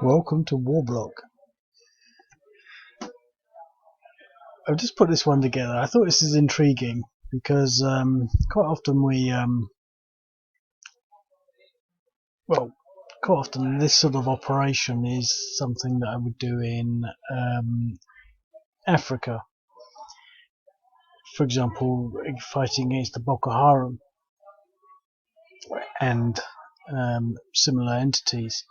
Welcome to Warblock. I've just put this one together. I thought this is intriguing because quite often quite often this sort of operation is something that I would do in Africa. For example, fighting against the Boko Haram and similar entities.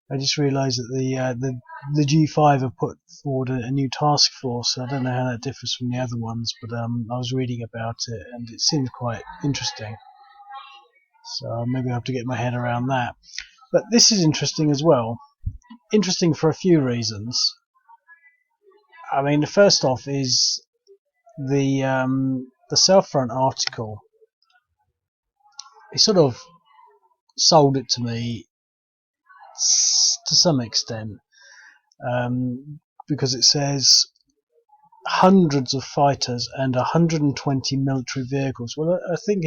I just realised that the G5 have put forward a new task force. I don't know how that differs from the other ones, but I was reading about it and it seemed quite interesting. So maybe I have to get my head around that. But this is interesting as well. Interesting for a few reasons. I mean, the first off is the Southfront article. It sort of sold it to me to some extent, because it says hundreds of fighters and 120 military vehicles. Well, I think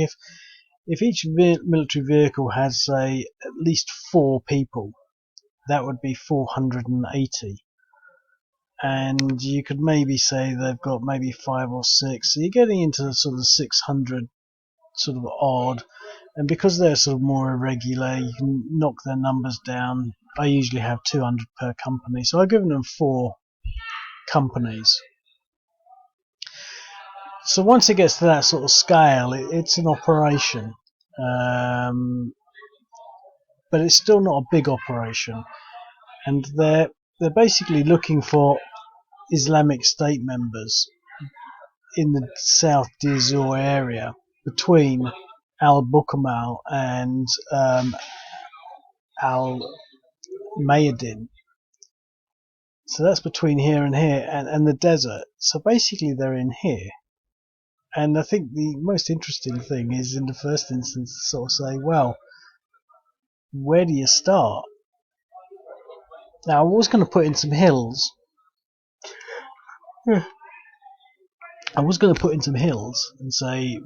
if each military vehicle has, say, at least 4 people, that would be 480. And you could maybe say they've got maybe 5 or 6. So you're getting into sort of 600 sort of odd. And because they're sort of more irregular, you can knock their numbers down. I usually have 200 per company, so I've given them 4 companies. So once it gets to that sort of scale, it's an operation, but it's still not a big operation. And they're basically looking for Islamic State members in the South Deir Ezzor area between Al-Bukamal and Al-Mayadin. So that's between here and the desert. So basically they're in here. And I think the most interesting thing is, in the first instance, to sort of say, well, where do you start? Now, I was going to put in some hills. I was going to put in some hills and say,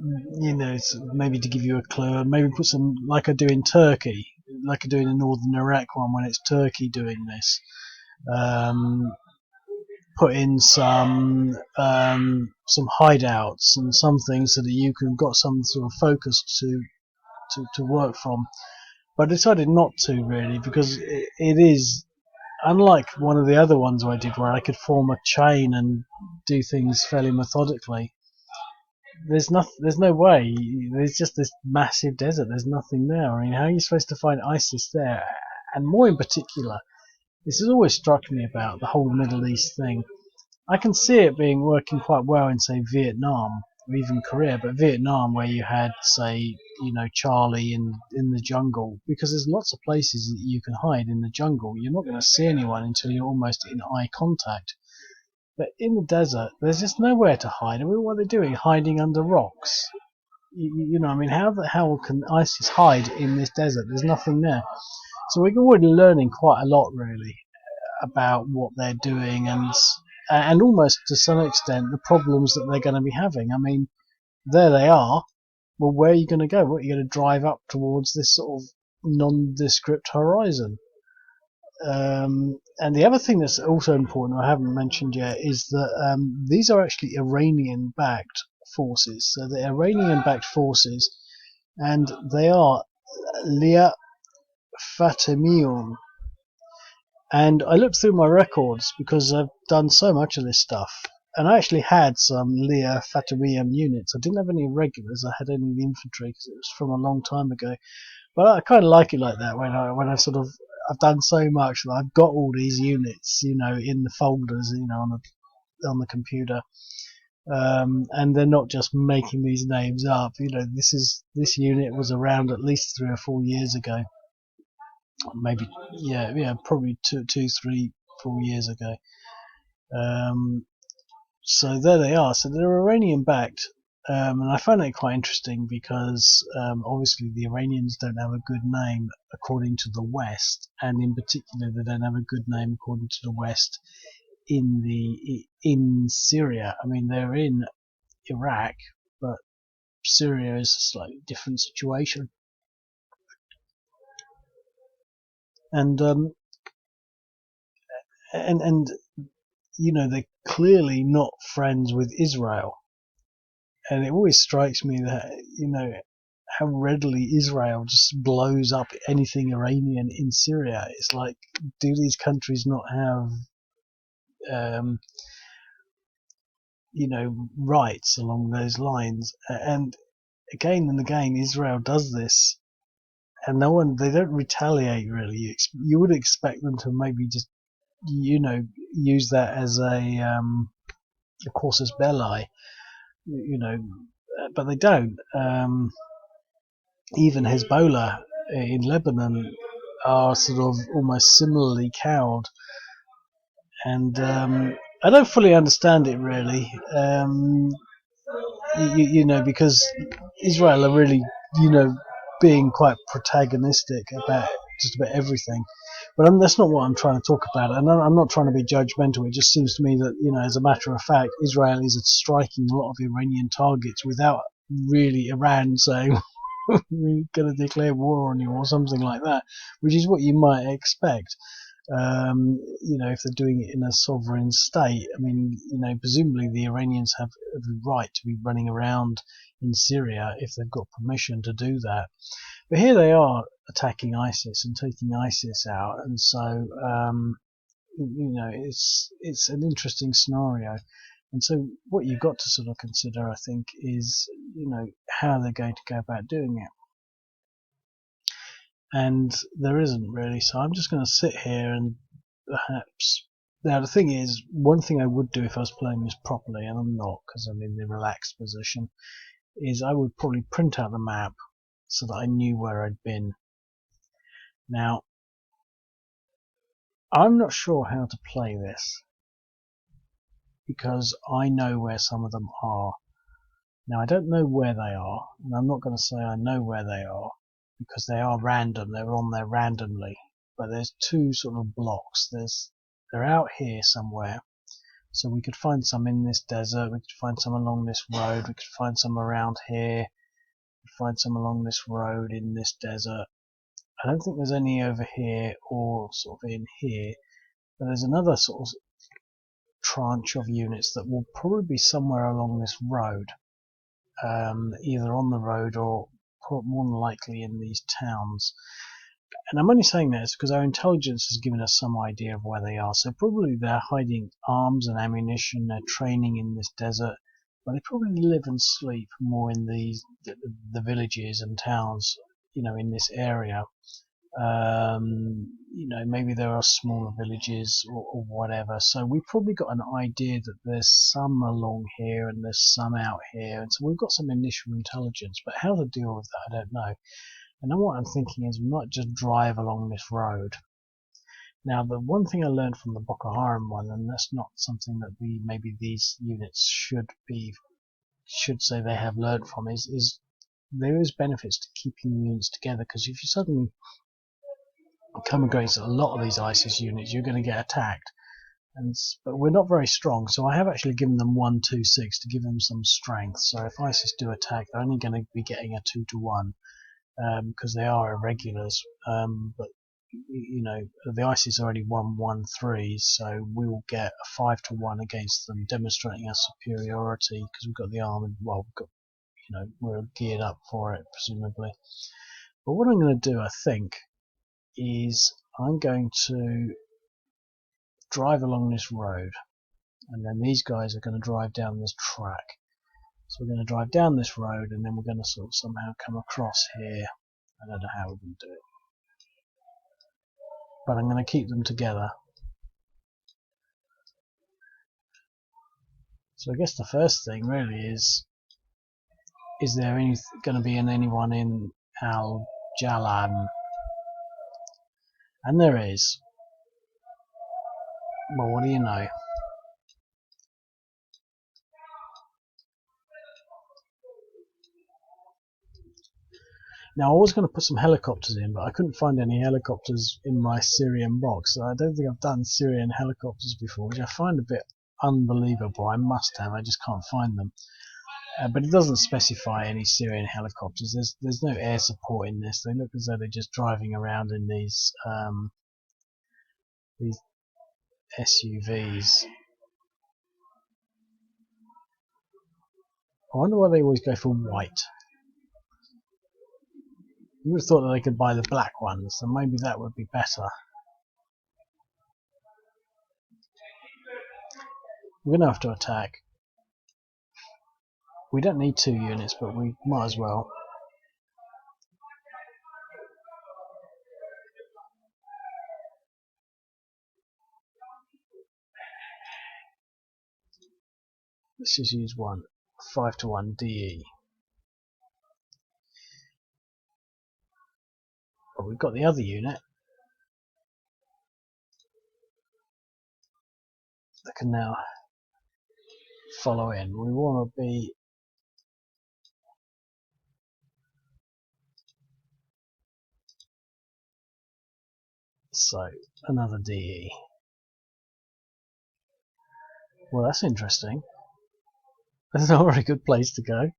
maybe to give you a clue, and maybe put some, like I do in Turkey, like I do in the northern Iraq one when it's Turkey doing this. Put in some hideouts and some things so that you can got some sort of focus to work from. But I decided not to, really, because it is, unlike one of the other ones I did where I could form a chain and do things fairly methodically. There's no way. There's just this massive desert. There's nothing there. I mean, how are you supposed to find ISIS there? And more in particular, this has always struck me about the whole Middle East thing. I can see it being working quite well in, say, Vietnam or even Korea, but Vietnam, where you had, say, Charlie in the jungle, because there's lots of places that you can hide in the jungle. You're not going to see anyone until you're almost in eye contact. But in the desert, there's just nowhere to hide. I mean, what are they doing? Hiding under rocks? I mean, how can ISIS hide in this desert? There's nothing there. So we're already learning quite a lot, really, about what they're doing and almost to some extent the problems that they're going to be having. I mean, there they are. Well, where are you going to go? What are you going to drive up towards this sort of nondescript horizon? And the other thing that's also important, I haven't mentioned yet, is that these are actually Iranian-backed forces. So they're Iranian-backed forces, and they are Liwa Fatemiyoun. And I looked through my records because I've done so much of this stuff. And I actually had some Liwa Fatemiyoun units. I didn't have any regulars. I had only the infantry because it was from a long time ago. But I kind of like it like that when I've done so much that I've got all these units, in the folders, on the computer. And they're not just making these names up. This unit was around at least 3 or 4 years ago. Maybe, probably 2, 3, 4 years ago. So there they are. So they're Iranian-backed, and I find that quite interesting because obviously the Iranians don't have a good name according to the West, and in particular they don't have a good name according to the West in Syria. I mean, they're in Iraq, but Syria is a slightly different situation. and and they're clearly not friends with Israel, and it always strikes me that how readily Israel just blows up anything Iranian in Syria. It's like, do these countries not have rights along those lines? And again and again, Israel does this, and they don't retaliate really. You would expect them to maybe just use that as a casus belli, but they don't. Even Hezbollah in Lebanon are sort of almost similarly cowed, and I don't fully understand it really. Because Israel are really, being quite protagonistic about just about everything. But that's not what I'm trying to talk about, and I'm not trying to be judgmental. It just seems to me that, as a matter of fact, Israel is striking a lot of Iranian targets without really Iran saying we're going to declare war on you or something like that, which is what you might expect. If they're doing it in a sovereign state. I mean, presumably the Iranians have the right to be running around in Syria if they've got permission to do that. But here they are attacking ISIS and taking ISIS out, and so it's an interesting scenario. And so what you've got to sort of consider, I think, is how they're going to go about doing it. And there isn't really, so I'm just going to sit here and perhaps. Now the thing is, one thing I would do if I was playing this properly, and I'm not because I'm in the relaxed position, is I would probably print out the map so that I knew where I'd been. Now, I'm not sure how to play this because I know where some of them are. Now I don't know where they are, and I'm not going to say I know where they are because they are random, they're on there randomly. But there's two sort of blocks. They're out here somewhere. So we could find some in this desert, we could find some along this road, we could find some around here, we could find some along this road in this desert. I don't think there's any over here or sort of in here, but there's another sort of tranche of units that will probably be somewhere along this road, either on the road or more than likely in these towns. And I'm only saying this because our intelligence has given us some idea of where they are. So probably they're hiding arms and ammunition, they're training in this desert, but they probably live and sleep more in the villages and towns, in this area. Maybe there are smaller villages or whatever. So we've probably got an idea that there's some along here and there's some out here. And so we've got some initial intelligence, but how to deal with that, I don't know. And then what I'm thinking is we might just drive along this road. Now, the one thing I learned from the Boko Haram one, and that's not something that maybe these units should say they have learned from, is there is benefits to keeping units together, because if you suddenly come against a lot of these ISIS units, you're going to get attacked. But we're not very strong, so I have actually given them 1-2-6 to give them some strength. So if ISIS do attack, they're only going to be getting a 2-1. Because they are irregulars, but the ISIS already won 1-3, so we will get a 5-1 against them, demonstrating our superiority because we've got the armored. Well, we're geared up for it presumably. But what I'm going to do, I think, is I'm going to drive along this road, and then these guys are going to drive down this track. So we're going to drive down this road, and then we're going to sort of somehow come across here. I don't know how we're going to do it, but I'm going to keep them together. So I guess the first thing really is there going to be anyone in Al Jalam? And there is. Well, what do you know? Now, I was going to put some helicopters in, but I couldn't find any helicopters in my Syrian box. So I don't think I've done Syrian helicopters before, which I find a bit unbelievable. I must have, I just can't find them. But it doesn't specify any Syrian helicopters. There's no air support in this. They look as though they're just driving around in these These SUVs. I wonder why they always go for white. You would have thought that they could buy the black ones, and maybe that would be better. We're going to have to attack. We don't need 2 units, but we might as well. Let's just use one. 5-1 DE. But we've got the other unit that can now follow in. We want to be so another DE. Well, that's interesting. That's not a very good place to go.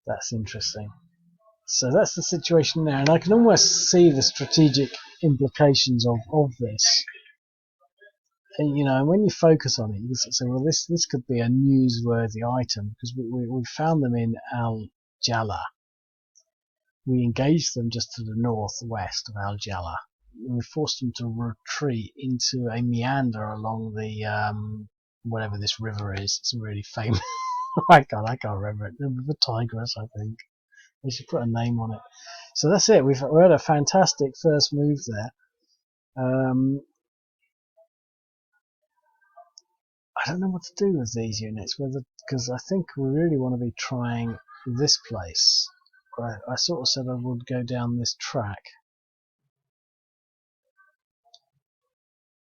That's interesting. So that's the situation there, and I can almost see the strategic implications of this. And, you know, when you focus on it, you can say, well, this could be a newsworthy item, because we found them in Al Jala. We engaged them just to the northwest of Al Jala. We forced them to retreat into a meander along the whatever this river is. It's a really famous. I can't remember it. The River Tigris, I think. We should put a name on it. So that's it. We had a fantastic first move there. I don't know what to do with these units, because I think we really want to be trying this place. I sort of said I would go down this track,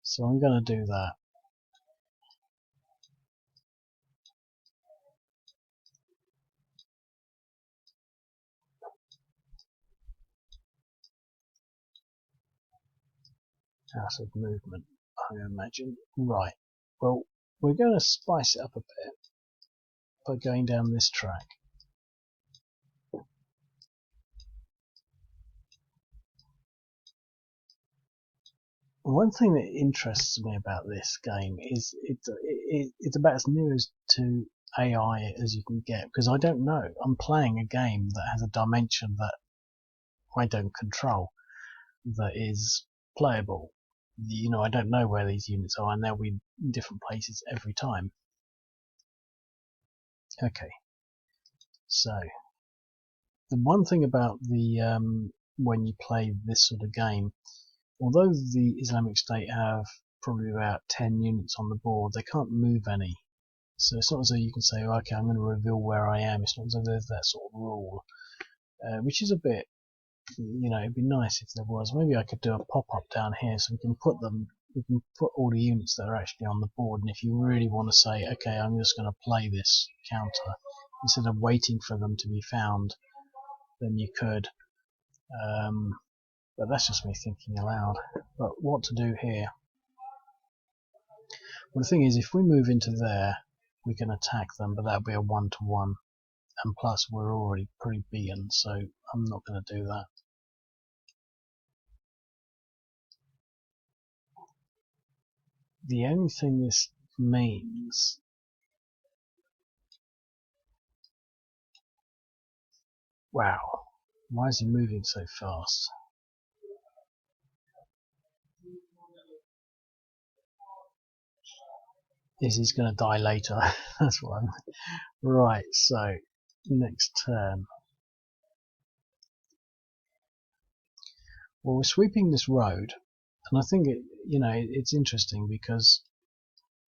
so I'm going to do that. Out of movement, I imagine. Right. Well, we're going to spice it up a bit by going down this track. One thing that interests me about this game is it's about as near as to AI as you can get, because I don't know. I'm playing a game that has a dimension that I don't control, that is playable. You know, I don't know where these units are, and they'll be in different places every time. Okay, so the one thing about the when you play this sort of game, although the Islamic State have probably about 10 units on the board, they can't move any. So it's not as though you can say, oh, okay, I'm going to reveal where I am. It's not as though there's that sort of rule, which is a bit, you know, it'd be nice if there was. Maybe I could do a pop-up down here so we can put all the units that are actually on the board, and if you really want to say, okay, I'm just going to play this counter, instead of waiting for them to be found, then you could. But that's just me thinking aloud. But what to do here? Well, the thing is, if we move into there, we can attack them, but that'll be a 1-to-1. And plus, we're already pretty beaten, so I'm not going to do that. The only thing this means... Wow. Why is he moving so fast? Is he's going to die later? That's what I'm... Right, so, next turn. Well, we're sweeping this road, and I think it's interesting because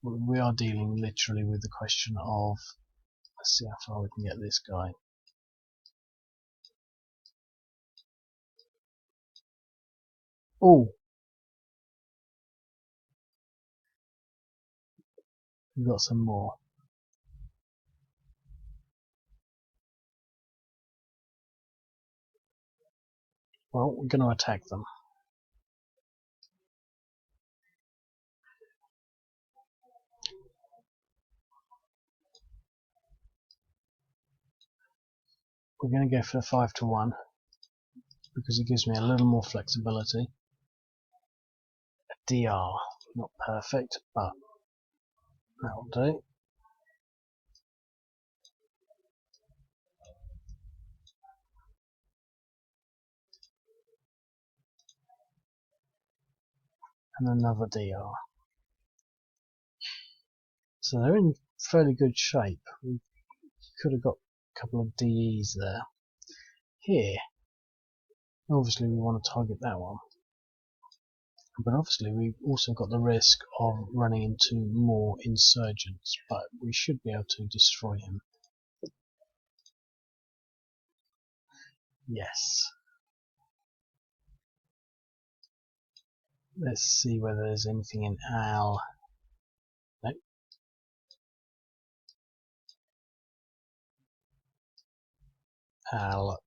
we are dealing literally with the question of, let's see how far we can get this guy. Oh, we've got some more. Well, we're going to attack them. we're going to go for 5-1 because it gives me a little more flexibility. A DR, not perfect, but that'll do. And another DR. So they're in fairly good shape. We could have got a couple of DEs there. Here, obviously we want to target that one. But obviously we've also got the risk of running into more insurgents, but we should be able to destroy him. Yes. Let's see whether there's anything in Al. No. Al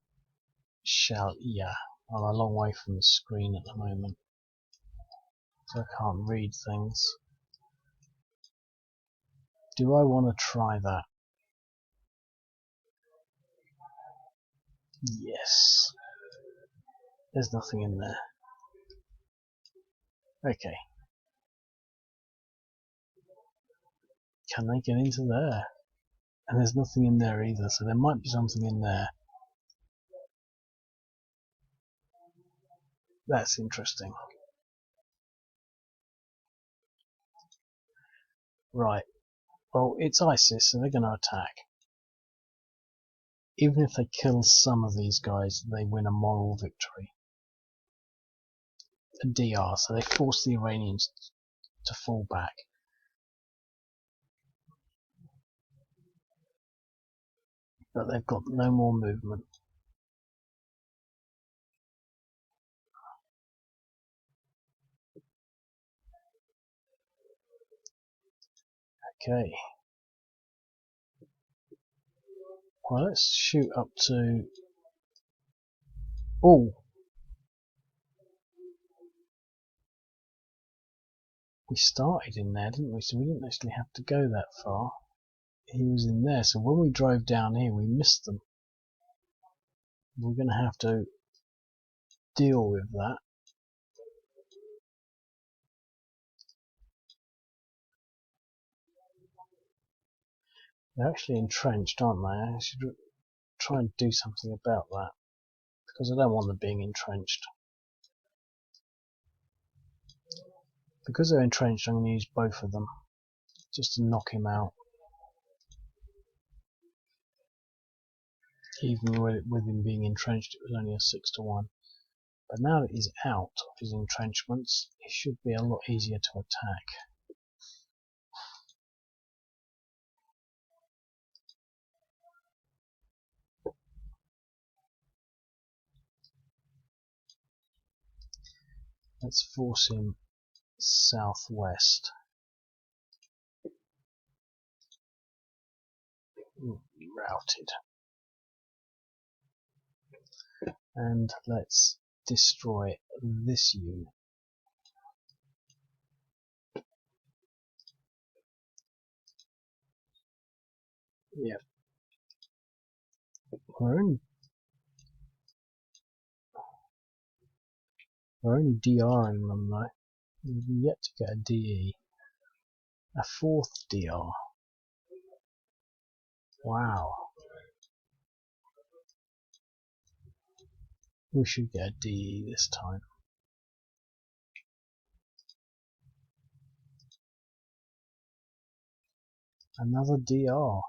Shal. Yeah. I'm a long way from the screen at the moment, so I can't read things. Do I want to try that? Yes. There's nothing in there. Okay. Can they get into there? And there's nothing in there either, so there might be something in there. That's interesting. Right. Well, it's ISIS, so they're going to attack. Even if they kill some of these guys, they win a moral victory. A DR, so they force the Iranians to fall back. But they've got no more movement. Okay. Well, let's shoot up to... Oh! We started in there, didn't we? So we didn't actually have to go that far. He was in there, so when we drove down here, we missed them. We're going to have to deal with that. They're actually entrenched, aren't they? I should try and do something about that, because I don't want them being entrenched. Because they're entrenched, I'm going to use both of them, just to knock him out. Even with him being entrenched, it was only a 6-1. But now that he's out of his entrenchments, it should be a lot easier to attack. Let's force him southwest. Routed. And let's destroy this unit. Yeah. We're only DRing them though. We've yet to get a DE. A 4th DR. Wow. We should get a DE this time. Another DR.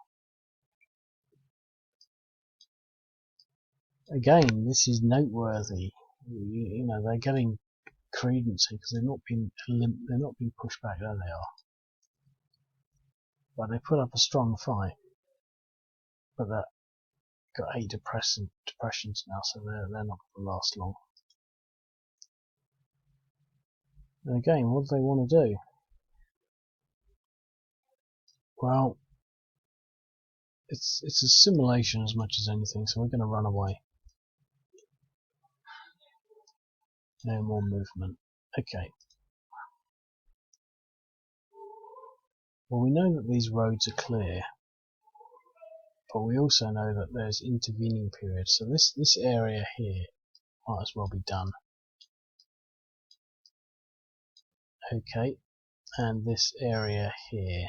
Again, this is noteworthy. You know, they're getting credence here because they're not being pushed back. There they are. But they put up a strong fight. But they've got 8 depressions now, so they're not going to last long. And again, what do they want to do? Well, it's a simulation as much as anything, so we're going to run away. No more movement. Okay. Well, we know that these roads are clear, but we also know that there's intervening periods. So this area here might as well be done. Okay, and this area here,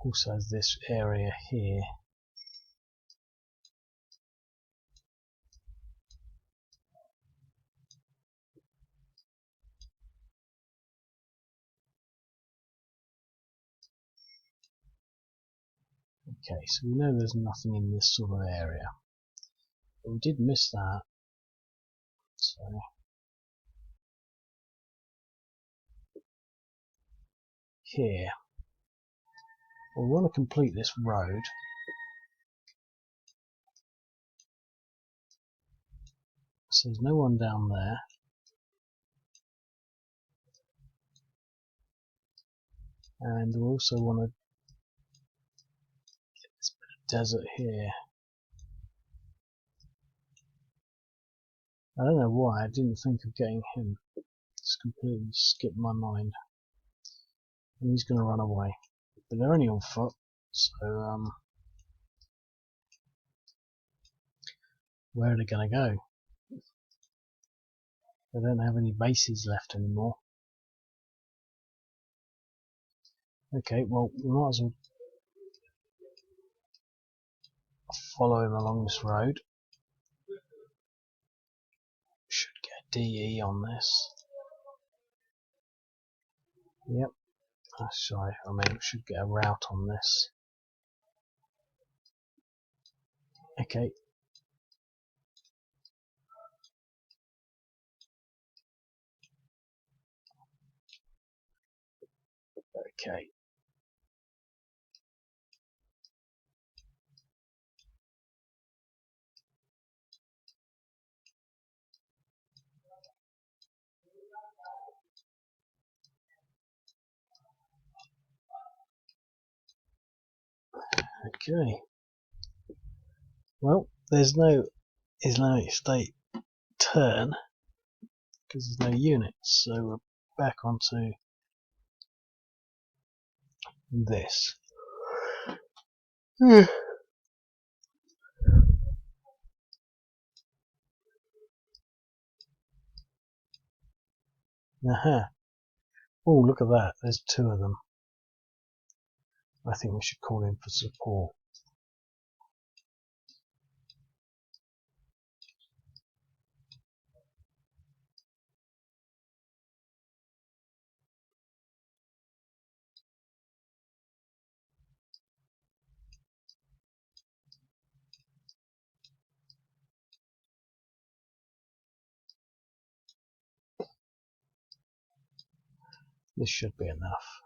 also this area here. Okay, so we know there's nothing in this sort of area, but we did miss that. So here, we want to complete this road. So there's no one down there. And we also want to get this bit of desert here. I don't know why I didn't think of getting him. Just completely skipped my mind. And he's going to run away. But they're only on foot, so where are they going to go? They don't have any bases left anymore. Okay, well, we might as well follow him along this road. Should get a DE on this. Yep. Sorry, I mean, we should get a route on this. Okay. Okay. Okay. Well, there's no Islamic State turn because there's no units, so we're back onto this. Aha. Oh, look at that. There's two of them. I think we should call in for support. This should be enough.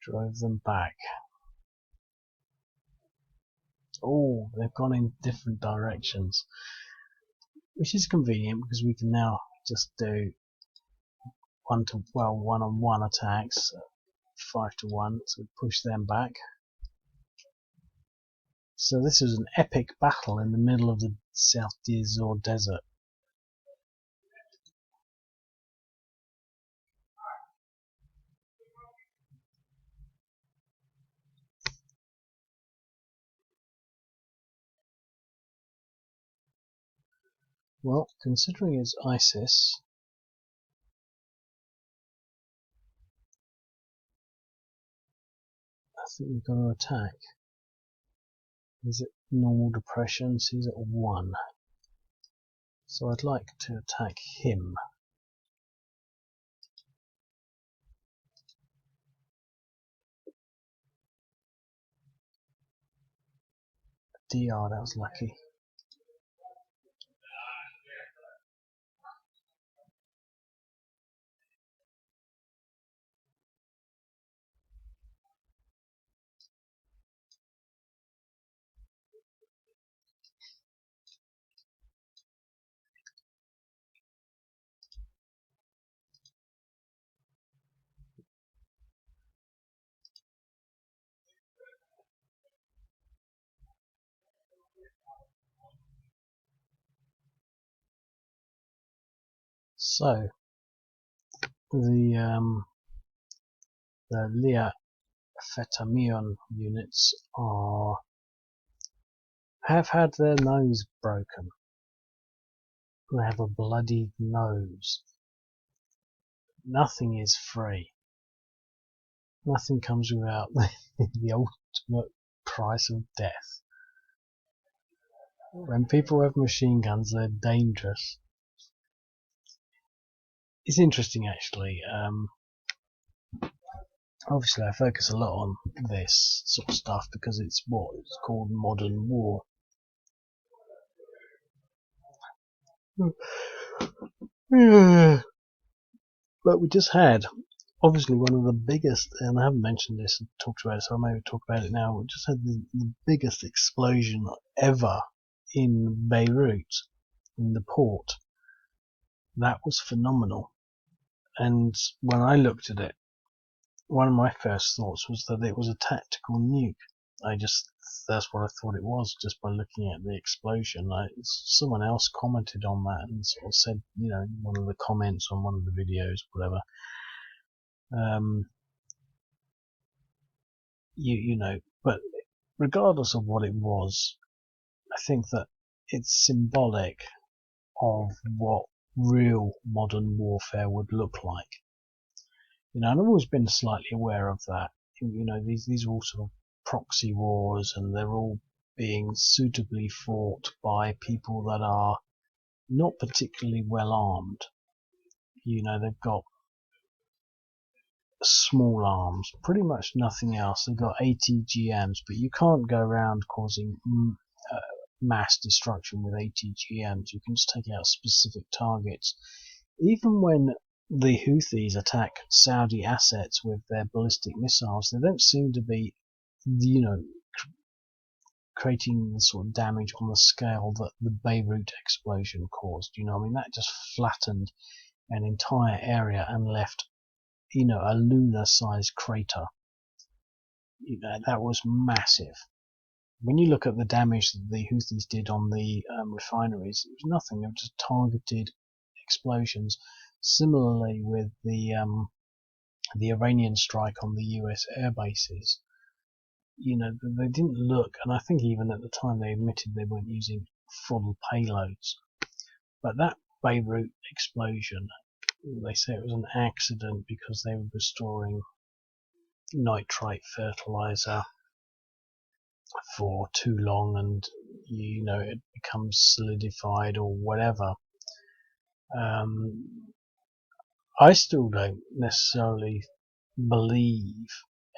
Drove them back. Oh, they've gone in different directions, which is convenient because we can now just do one-on-one attacks, 5-to-1, so we push them back. So this is an epic battle in the middle of the South Deir Ezzor desert. Well, considering it's ISIS, I think we've got to attack. Is it normal depression? So he's at 1. So I'd like to attack him. DR, that was lucky. So the Liwa Fatemiyoun units have had their nose broken. They have a bloodied nose. Nothing is free. Nothing comes without the ultimate price of death. When people have machine guns, they're dangerous. It's interesting, actually. Obviously, I focus a lot on this sort of stuff because it's what is called modern war. But we just had, obviously, one of the biggest, and I haven't mentioned this and talked about it, so I may talk about it now. We just had the biggest explosion ever in Beirut, in the port. That was phenomenal. And when I looked at it, one of my first thoughts was that it was a tactical nuke. That's what I thought it was just by looking at the explosion. Someone else commented on that and sort of said, one of the comments on one of the videos, whatever. But regardless of what it was, I think that it's symbolic of what real modern warfare would look like. And I've always been slightly aware of that. These are all sort of proxy wars, and they're all being suitably fought by people that are not particularly well armed. They've got small arms, pretty much nothing else. They've got ATGMs, but you can't go around causing mass destruction with ATGMs. You can just take out specific targets. Even when the Houthis attack Saudi assets with their ballistic missiles, they don't seem to be, creating the sort of damage on the scale that the Beirut explosion caused. That just flattened an entire area and left, a lunar-sized crater. That was massive. When you look at the damage that the Houthis did on the refineries, it was nothing. They were just targeted explosions. Similarly with the Iranian strike on the US air bases, they didn't look, and I think even at the time they admitted they weren't using full payloads. But that Beirut explosion, they say it was an accident because they were restoring nitrite fertilizer for too long, and it becomes solidified or whatever. I still don't necessarily believe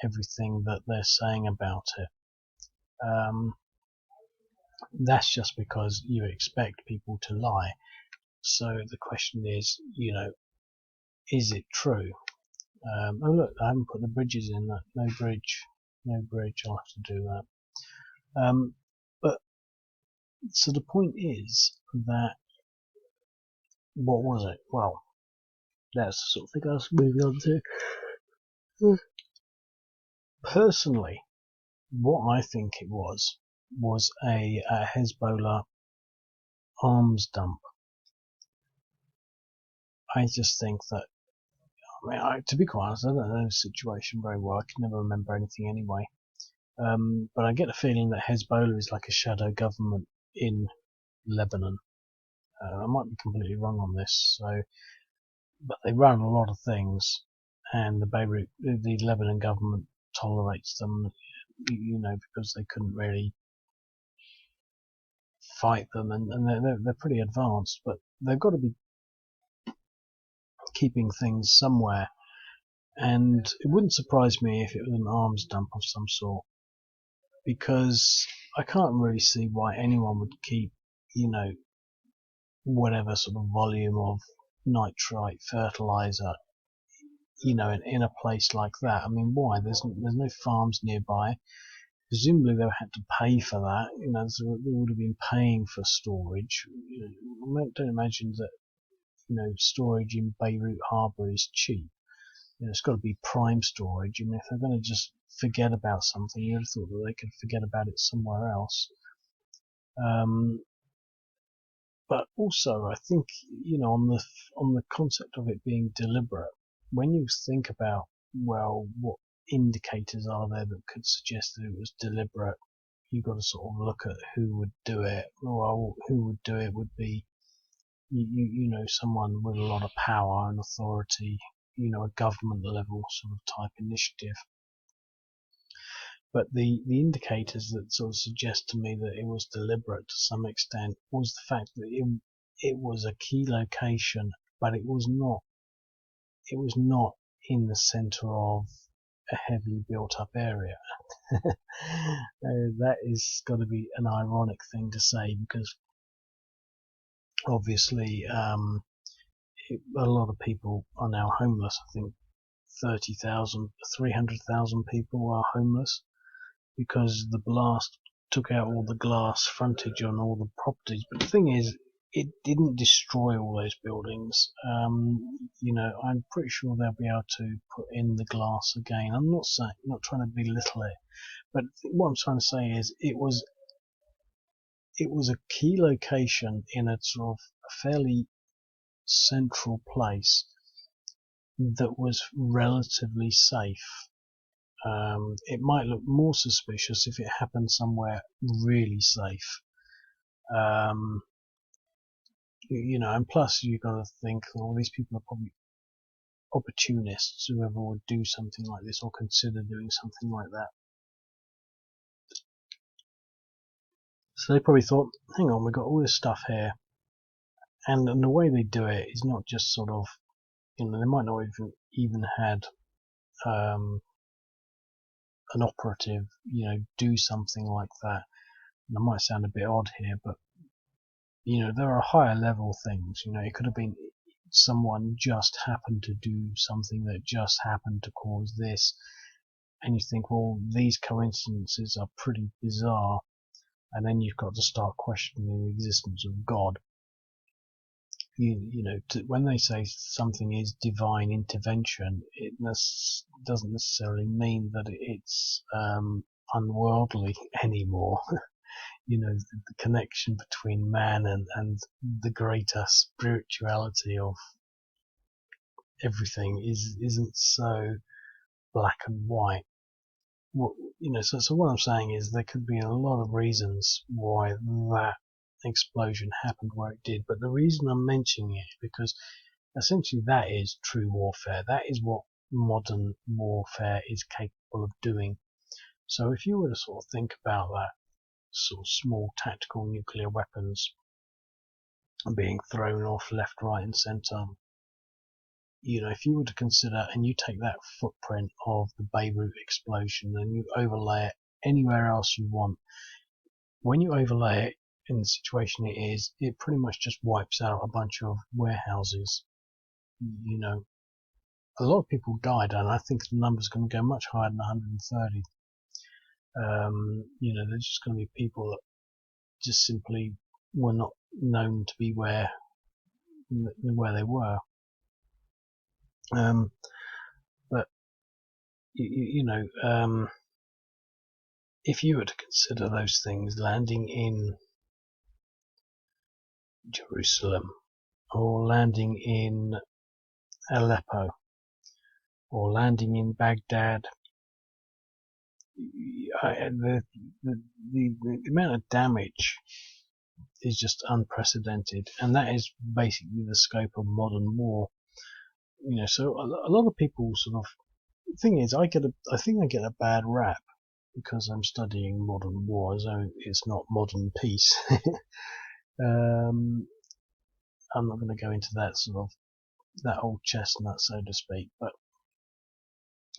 everything that they're saying about it. That's just because you expect people to lie. So the question is, is it true? Oh look, I haven't put the bridges in that. No bridge. I'll have to do that. But so the point is that, what was it? Well, that's the sort of thing I was moving on to. Personally, what I think it was a Hezbollah arms dump. I just think that, to be quite honest, I don't know the situation very well. I can never remember anything anyway. But I get the feeling that Hezbollah is like a shadow government in Lebanon. I might be completely wrong on this, but they run a lot of things, and the Lebanon government tolerates them, because they couldn't really fight them, and they're pretty advanced, but they've got to be keeping things somewhere. And it wouldn't surprise me if it was an arms dump of some sort, because I can't really see why anyone would keep, whatever sort of volume of nitrite fertilizer, in a place like that. I mean, why? There's no farms nearby. Presumably they had to pay for that. So they would have been paying for storage. I don't imagine that, storage in Beirut harbour is cheap. It's got to be prime storage. If they're going to just forget about something, you'd have thought that they could forget about it somewhere else. But also, I think, on the concept of it being deliberate, when you think about, well, what indicators are there that could suggest that it was deliberate, you've got to sort of look at who would do it. Well, who would do it would be, someone with a lot of power and authority, a government level sort of type initiative. But the indicators that sort of suggest to me that it was deliberate to some extent was the fact that it was a key location, but it was not in the center of a heavily built up area. That is got to be an ironic thing to say, because obviously a lot of people are now homeless. I think 300,000 people are homeless because the blast took out all the glass frontage on all the properties. But the thing is, it didn't destroy all those buildings. I'm pretty sure they'll be able to put in the glass again. I'm not trying to belittle it, but what I'm trying to say is it was a key location in a sort of fairly central place that was relatively safe. It might look more suspicious if it happened somewhere really safe. And plus you've got to think, well, these people are probably opportunists, whoever would do something like this or consider doing something like that. So they probably thought, hang on, we've got all this stuff here, and the way they do it is not just sort of, they might not even had an operative, do something like that. And that might sound a bit odd here, but there are higher level things. It could have been someone just happened to do something that just happened to cause this, and you think, well, these coincidences are pretty bizarre, and then you've got to start questioning the existence of God. When they say something is divine intervention, it doesn't necessarily mean that it's unworldly anymore. The connection between man and the greater spirituality of everything isn't so black and white. So what I'm saying is there could be a lot of reasons why that explosion happened where it did, but the reason I'm mentioning it is because essentially that is true warfare. That is what modern warfare is capable of doing. So if you were to sort of think about that, sort of small tactical nuclear weapons being thrown off left, right and centre, if you were to consider, and you take that footprint of the Beirut explosion and you overlay it anywhere else you want, when you overlay it in the situation it is, it pretty much just wipes out a bunch of warehouses. A lot of people died, and I think the number's going to go much higher than 130. There's just going to be people that just simply were not known to be where they were. But if you were to consider those things landing in Jerusalem, or landing in Aleppo, or landing in Baghdad, the amount of damage is just unprecedented, and that is basically the scope of modern war. So a lot of people sort of, the thing is, I think I get a bad rap because I'm studying modern war, so it's not modern peace. I'm not going to go into that old chestnut, so to speak, but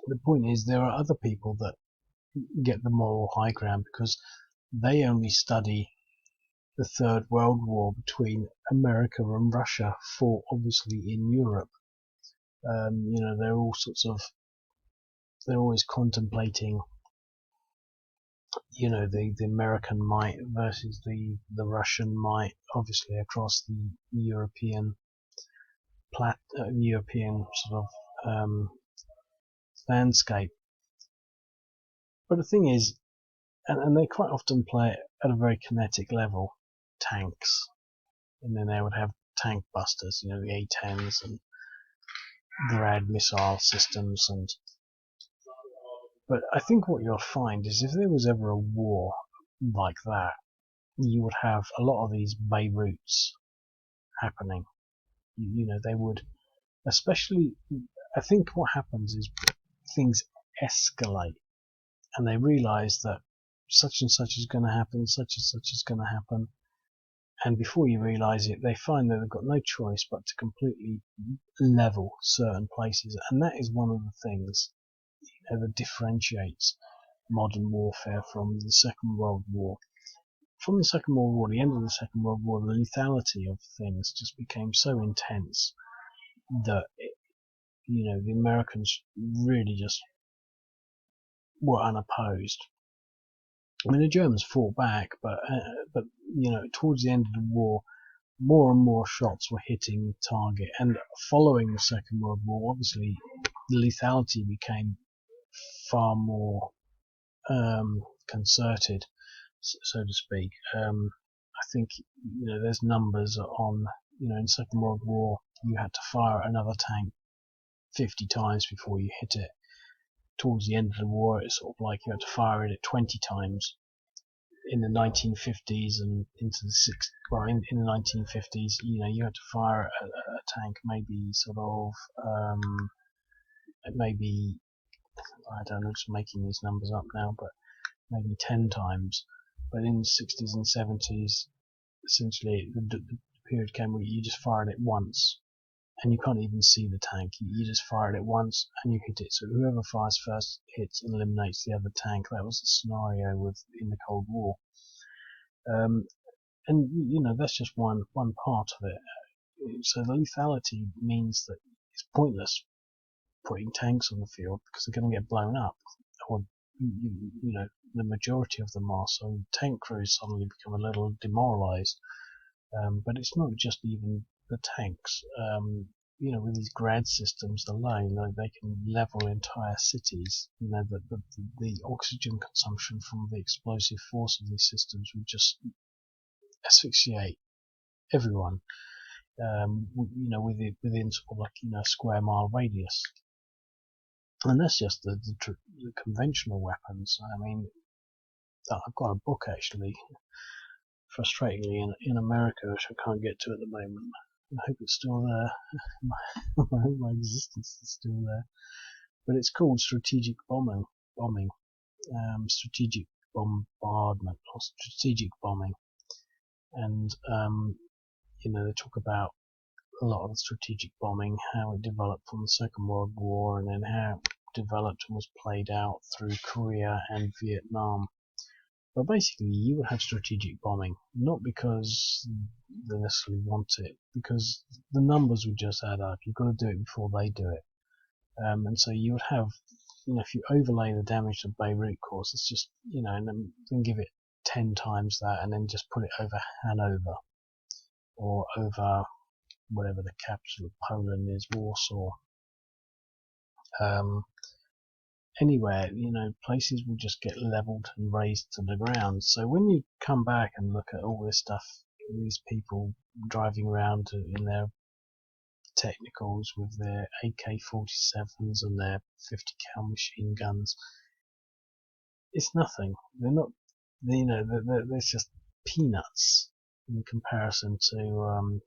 the point is there are other people that get the moral high ground because they only study the Third World War between America and Russia, fought obviously in Europe. They're always contemplating, the American might versus the Russian might, obviously across the European sort of landscape. But the thing is, and they quite often play it at a very kinetic level, tanks, and then they would have tank busters, the A-10s and Grad missile systems. But I think what you'll find is if there was ever a war like that, you would have a lot of these Beiruts happening. They would, especially, I think what happens is things escalate and they realize that such and such is going to happen, such and such is going to happen. And before you realize it, they find that they've got no choice but to completely level certain places. And that is one of the things that differentiates modern warfare from the Second World War. From the Second World War, the end of the Second World War, the lethality of things just became so intense that the Americans really just were unopposed. I mean, the Germans fought back, but towards the end of the war, more and more shots were hitting target. And following the Second World War, obviously, the lethality became far more concerted, so to speak. I think there's numbers on in the Second World War you had to fire another tank 50 times before you hit it. Towards the end of the war, it's sort of like you had to fire it at 20 times. In the 1950s and into the in the 1950s, you had to fire a tank maybe sort of maybe, I don't know, just making these numbers up now, but maybe 10 times. But in the 60s and 70s, essentially the period came where you just fired it once and you can't even see the tank. You just fire it once and you hit it. So whoever fires first hits and eliminates the other tank. That was the scenario in the Cold War. And that's just one part of it. So the lethality means that it's pointless putting tanks on the field because they're going to get blown up, or the majority of them are. So tank crews suddenly become a little demoralised. But it's not just even the tanks. With these grad systems alone, they can level entire cities. The oxygen consumption from the explosive force of these systems would just asphyxiate everyone. Within sort of like a square mile radius. And that's just the conventional weapons. I mean, I've got a book actually, frustratingly, in America, which I can't get to at the moment. I hope it's still there. I hope my existence is still there. But it's called Strategic Bombing, Strategic Bombardment, or Strategic Bombing. And they talk about a lot of the strategic bombing, how it developed from the Second World War, and then how it developed and was played out through Korea and Vietnam. But basically, you would have strategic bombing, not because they necessarily want it, because the numbers would just add up. You've got to do it before they do it. And so you would have, if you overlay the damage to Beirut, course, it's just, and then give it 10 times that, and then just put it over Hanover, or over whatever the capital of Poland is, Warsaw. Anywhere, places will just get leveled and razed to the ground. So when you come back and look at all this stuff, these people driving around in their technicals with their AK-47s and their 50 cal machine guns, it's nothing. They're not, they're just peanuts in comparison to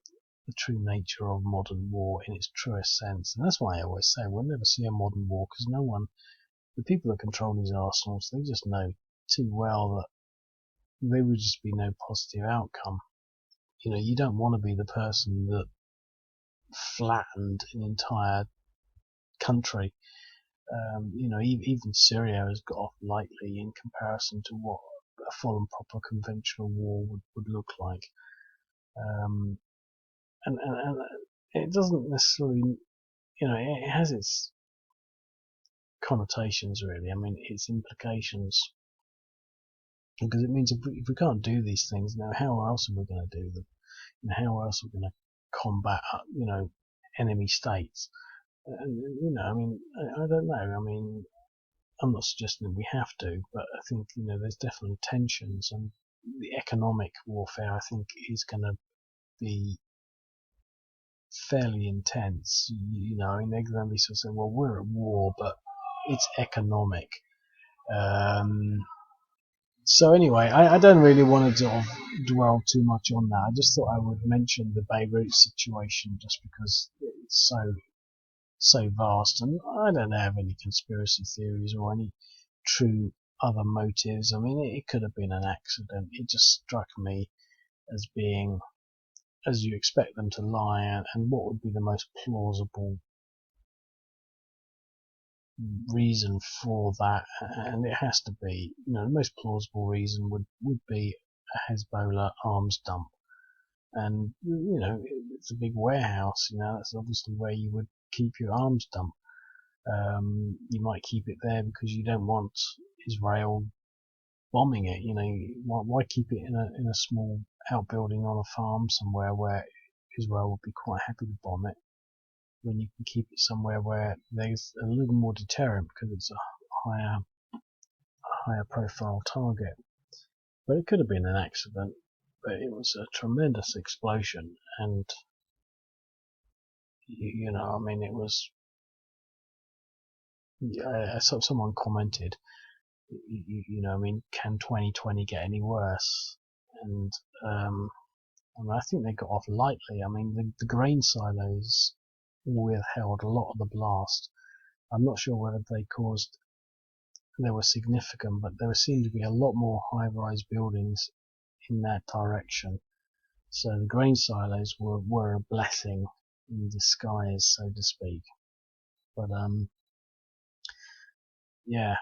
the true nature of modern war in its truest sense. And that's why I always say we'll never see a modern war, because the people that control these arsenals, they just know too well that there would just be no positive outcome. You don't want to be the person that flattened an entire country. Even Syria has got off lightly in comparison to what a full and proper conventional war would look like. And it doesn't necessarily, it has its connotations really. I mean, its implications, because it means if we can't do these things now, how else are we going to do them? How else are we going to combat, enemy states? And I mean, I don't know. I mean, I'm not suggesting that we have to, but I think there's definitely tensions, and the economic warfare I think is going to be fairly intense. You know, and they're going to be sort of saying, well, we're at war, but it's economic. So anyway, I don't really want to sort of dwell too much on that. I just thought I would mention the Beirut situation just because it's so vast, and I don't have any conspiracy theories or any true other motives. I mean, it could have been an accident. It just struck me as being, as you expect them to lie, and what would be the most plausible reason for that, and it has to be, you know, the most plausible reason would be a Hezbollah arms dump. And, you know, it's a big warehouse, you know, that's obviously where you would keep your arms dump. You might keep it there because you don't want Israel bombing it, you know, why keep it in a small outbuilding on a farm somewhere where Israel would be quite happy to bomb it, when you can keep it somewhere where there's a little more deterrent because it's a higher profile target. But it could have been an accident, but it was a tremendous explosion, and you know, I mean, it was. Someone commented, you know, I mean, can 2020 get any worse? And I mean, I think they got off lightly. I mean, the grain silos withheld a lot of the blast. I'm not sure whether they were significant, but there seemed to be a lot more high-rise buildings in that direction. So the grain silos were a blessing in disguise, so to speak. But yeah.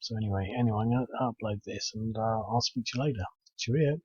So anyway, I'm gonna upload this, and I'll speak to you later. Cheerio.